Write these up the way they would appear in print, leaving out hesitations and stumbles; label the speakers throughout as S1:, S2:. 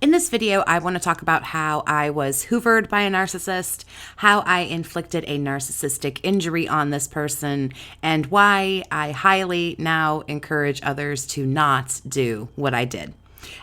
S1: In this video, I want to talk about how I was hoovered by a narcissist, how I inflicted a narcissistic injury on this person, and why I highly now encourage others to not do what I did.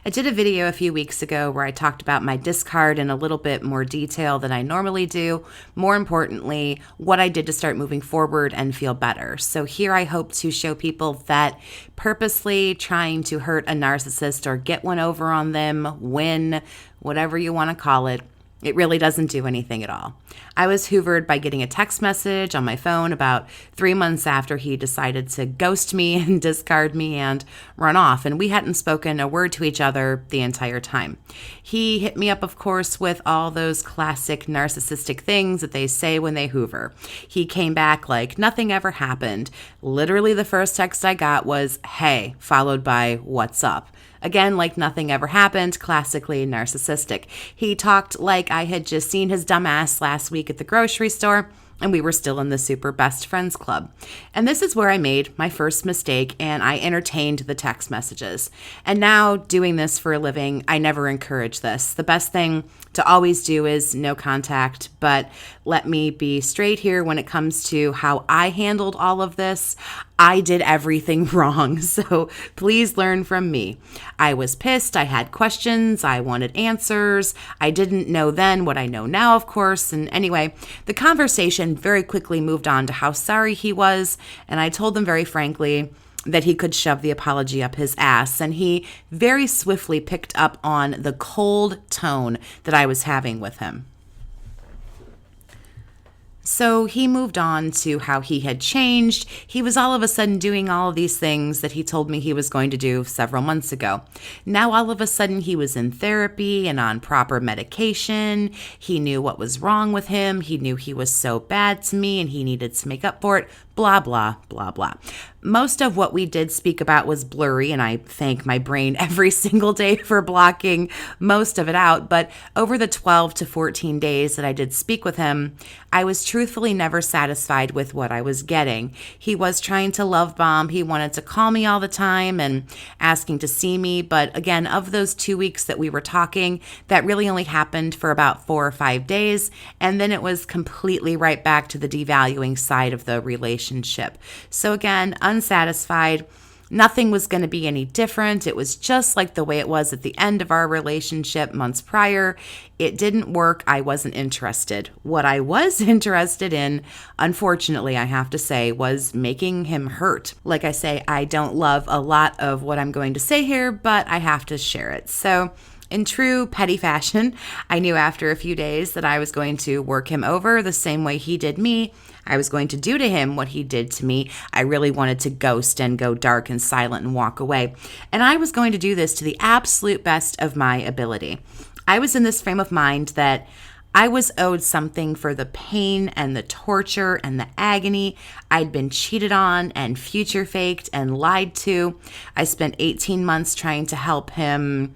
S1: I did a video a few weeks ago where I talked about my discard in a little bit more detail than I normally do. More importantly, what I did to start moving forward and feel better. So here I hope to show people that purposely trying to hurt a narcissist or get one over on them, win, whatever you want to call it, it really doesn't do anything at all. I was hoovered by getting a text message on my phone about 3 months after he decided to ghost me and discard me and run off, and we hadn't spoken a word to each other the entire time. He hit me up, of course, with all those classic narcissistic things that they say when they hoover. He came back like nothing ever happened. Literally, the first text I got was, "Hey," followed by, "What's up?" Again, like nothing ever happened, classically narcissistic. He talked like I had just seen his dumb ass last week at the grocery store, and we were still in the super best friends club. And this is where I made my first mistake, and I entertained the text messages. And now, doing this for a living, I never encourage this. The best thing to always do is no contact, but let me be straight here when it comes to how I handled all of this. I did everything wrong, so please learn from me. I was pissed, I had questions, I wanted answers. I didn't know then what I know now, of course, and anyway, the conversation very quickly moved on to how sorry he was, and I told him very frankly that he could shove the apology up his ass, and he very swiftly picked up on the cold tone that I was having with him. So he moved on to how he had changed. He was all of a sudden doing all of these things that he told me he was going to do several months ago. Now all of a sudden he was in therapy and on proper medication. He knew what was wrong with him. He knew he was so bad to me and he needed to make up for it. Blah, blah, blah, blah. Most of what we did speak about was blurry, and I thank my brain every single day for blocking most of it out. But over the 12 to 14 days that I did speak with him, I was truthfully never satisfied with what I was getting. He was trying to love bomb. He wanted to call me all the time and asking to see me. But again, of those 2 weeks that we were talking, that really only happened for about 4 or 5 days. And then it was completely right back to the devaluing side of the relationship. So again, unsatisfied. Nothing was going to be any different. It was just like the way it was at the end of our relationship months prior. It didn't work. I wasn't interested. What I was interested in, unfortunately, I have to say, was making him hurt. Like I say, I don't love a lot of what I'm going to say here, but I have to share it. So in true petty fashion, I knew after a few days that I was going to work him over the same way he did me. I was going to do to him what he did to me. I really wanted to ghost and go dark and silent and walk away. And I was going to do this to the absolute best of my ability. I was in this frame of mind that I was owed something for the pain and the torture and the agony. I'd been cheated on and future faked and lied to. I spent 18 months trying to help him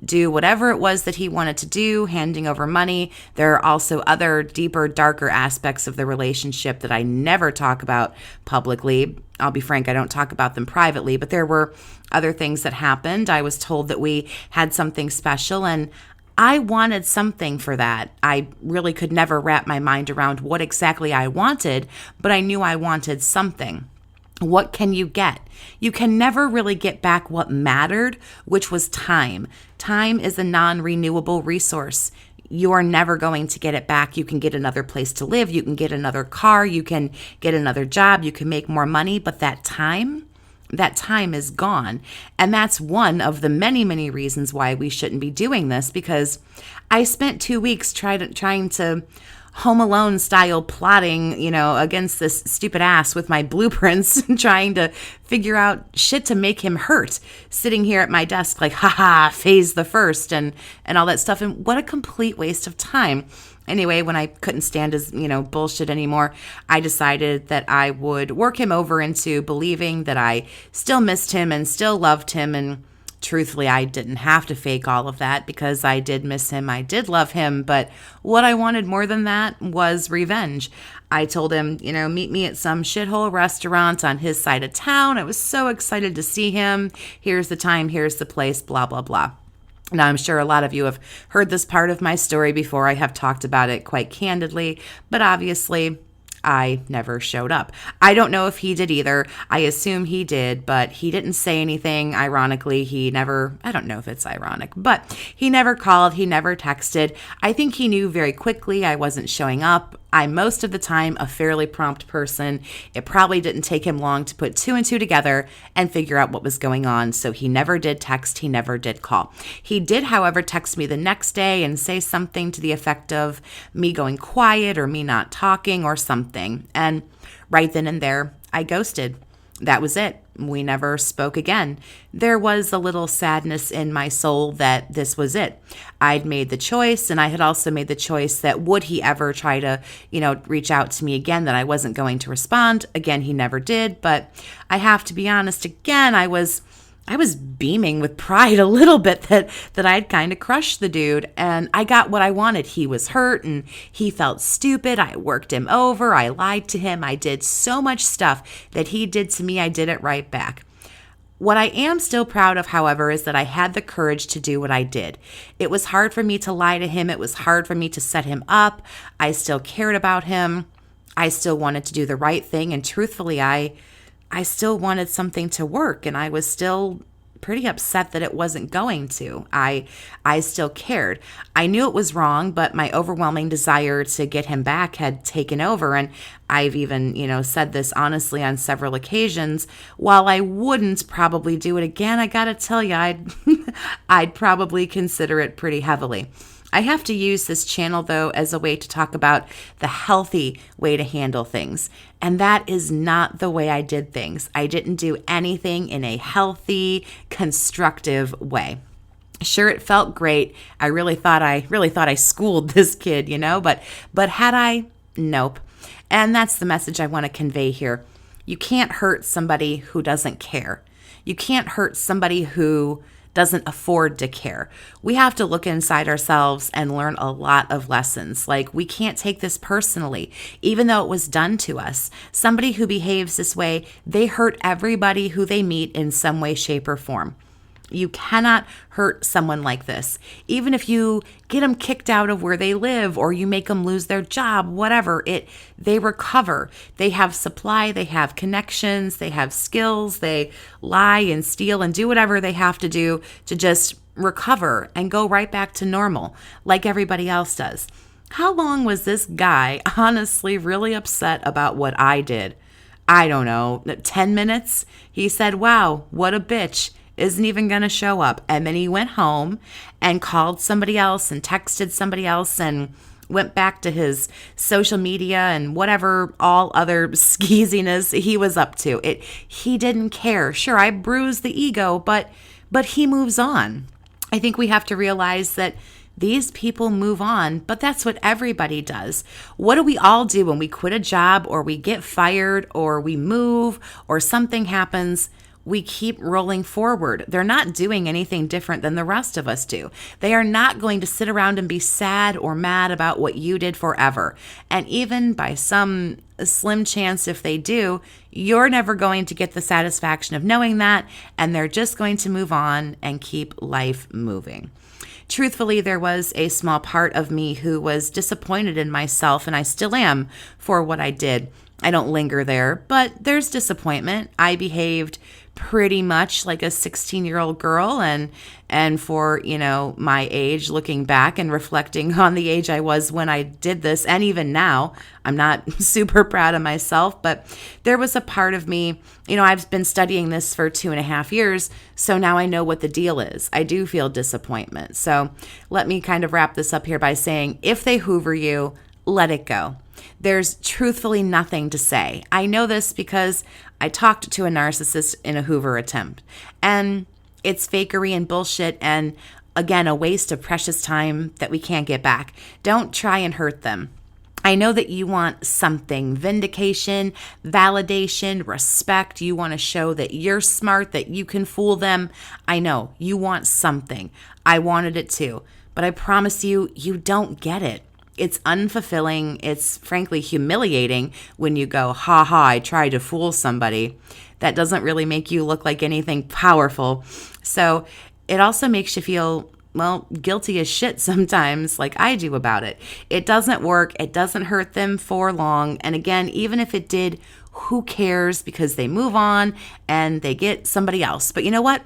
S1: do whatever it was that he wanted to do, handing over money. There are also other deeper, darker aspects of the relationship that I never talk about publicly. I'll be frank, I don't talk about them privately, but there were other things that happened. I was told that we had something special, and I wanted something for that. I really could never wrap my mind around what exactly I wanted, but I knew I wanted something. What can you get? You can never really get back what mattered, which was time. Time is a non-renewable resource. You are never going to get it back. You can get another place to live. You can get another car. You can get another job. You can make more money. But that time is gone. And that's one of the many, many reasons why we shouldn't be doing this, because I spent 2 weeks trying to Home Alone style plotting, against this stupid ass with my blueprints, trying to figure out shit to make him hurt, sitting here at my desk like, haha, phase the first and all that stuff. And what a complete waste of time. Anyway, when I couldn't stand his, bullshit anymore, I decided that I would work him over into believing that I still missed him and still loved him. And truthfully, I didn't have to fake all of that because I did miss him. I did love him. But what I wanted more than that was revenge. I told him, meet me at some shithole restaurant on his side of town. I was so excited to see him. Here's the time. Here's the place, blah, blah, blah. Now, I'm sure a lot of you have heard this part of my story before. I have talked about it quite candidly, but obviously, I never showed up. I don't know if he did either. I assume he did, but he didn't say anything. Ironically, I don't know if it's ironic, but he never called. He never texted. I think he knew very quickly I wasn't showing up. I'm most of the time a fairly prompt person. It probably didn't take him long to put two and two together and figure out what was going on. So he never did text. He never did call. He did, however, text me the next day and say something to the effect of me going quiet or me not talking or something. And right then and there, I ghosted. That was it. We never spoke again. There was a little sadness in my soul that this was it. I'd made the choice, and I had also made the choice that would he ever try to, reach out to me again, that I wasn't going to respond. Again, he never did, but I have to be honest, again, I was beaming with pride a little bit that I'd kind of crushed the dude, and I got what I wanted. He was hurt and he felt stupid. I worked him over. I lied to him. I did so much stuff that he did to me. I did it right back. What I am still proud of, however, is that I had the courage to do what I did. It was hard for me to lie to him. It was hard for me to set him up. I still cared about him. I still wanted to do the right thing, and truthfully, I still wanted something to work, and I was still pretty upset that it wasn't going to. I still cared. I knew it was wrong, but my overwhelming desire to get him back had taken over, and I've even, said this honestly on several occasions. While I wouldn't probably do it again, I gotta tell you, I'd probably consider it pretty heavily. I have to use this channel, though, as a way to talk about the healthy way to handle things. And that is not the way I did things. I didn't do anything in a healthy, constructive way. Sure, it felt great. I really thought I schooled this kid, but had I? Nope. And that's the message I want to convey here. You can't hurt somebody who doesn't care. You can't hurt somebody who doesn't afford to care. We have to look inside ourselves and learn a lot of lessons. Like, we can't take this personally, even though it was done to us. Somebody who behaves this way, they hurt everybody who they meet in some way, shape, or form. You cannot hurt someone like this. Even if you get them kicked out of where they live or you make them lose their job, whatever, they recover. They have supply, they have connections, they have skills, they lie and steal and do whatever they have to do to just recover and go right back to normal like everybody else does. How long was this guy honestly really upset about what I did? I don't know, 10 minutes? He said, "Wow, what a bitch. Isn't even going to show up." And then he went home and called somebody else and texted somebody else and went back to his social media and whatever all other skeeziness he was up to. He didn't care. Sure, I bruised the ego, but he moves on. I think we have to realize that these people move on, but that's what everybody does. What do we all do when we quit a job or we get fired or we move or something happens? We keep rolling forward. They're not doing anything different than the rest of us do. They are not going to sit around and be sad or mad about what you did forever. And even by some slim chance, if they do, you're never going to get the satisfaction of knowing that, and they're just going to move on and keep life moving. Truthfully, there was a small part of me who was disappointed in myself, and I still am, for what I did. I don't linger there, but there's disappointment. I behaved pretty much like a 16-year-old girl, and for, my age, looking back and reflecting on the age I was when I did this, and even now, I'm not super proud of myself, but there was a part of me, I've been studying this for 2.5 years, so now I know what the deal is. I do feel disappointment. So let me kind of wrap this up here by saying, if they hoover you, let it go. There's truthfully nothing to say. I know this because I talked to a narcissist in a Hoover attempt, and it's fakery and bullshit, and again, a waste of precious time that we can't get back. Don't try and hurt them. I know that you want something, vindication, validation, respect. You want to show that you're smart, that you can fool them. I know you want something. I wanted it too, but I promise you, you don't get it. It's unfulfilling. It's frankly humiliating when you go, ha ha, I tried to fool somebody. That doesn't really make you look like anything powerful. So it also makes you feel well, guilty as shit sometimes, like I do about it. It doesn't work. It doesn't hurt them for long. And again, even if it did, who cares, because they move on and they get somebody else. But you know what?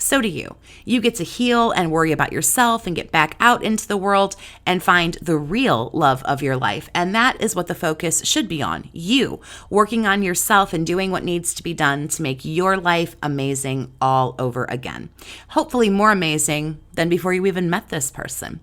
S1: So do you. You get to heal and worry about yourself and get back out into the world and find the real love of your life. And that is what the focus should be on. You working on yourself and doing what needs to be done to make your life amazing all over again. Hopefully more amazing than before you even met this person.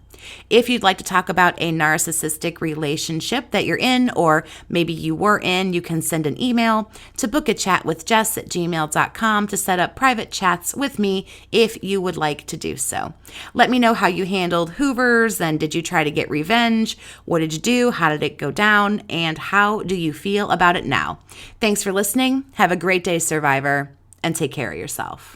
S1: If you'd like to talk about a narcissistic relationship that you're in, or maybe you were in, you can send an email to bookachatwithjess@gmail.com to set up private chats with me if you would like to do so. Let me know how you handled Hoovers, and did you try to get revenge? What did you do? How did it go down? And how do you feel about it now? Thanks for listening. Have a great day, survivor, and take care of yourself.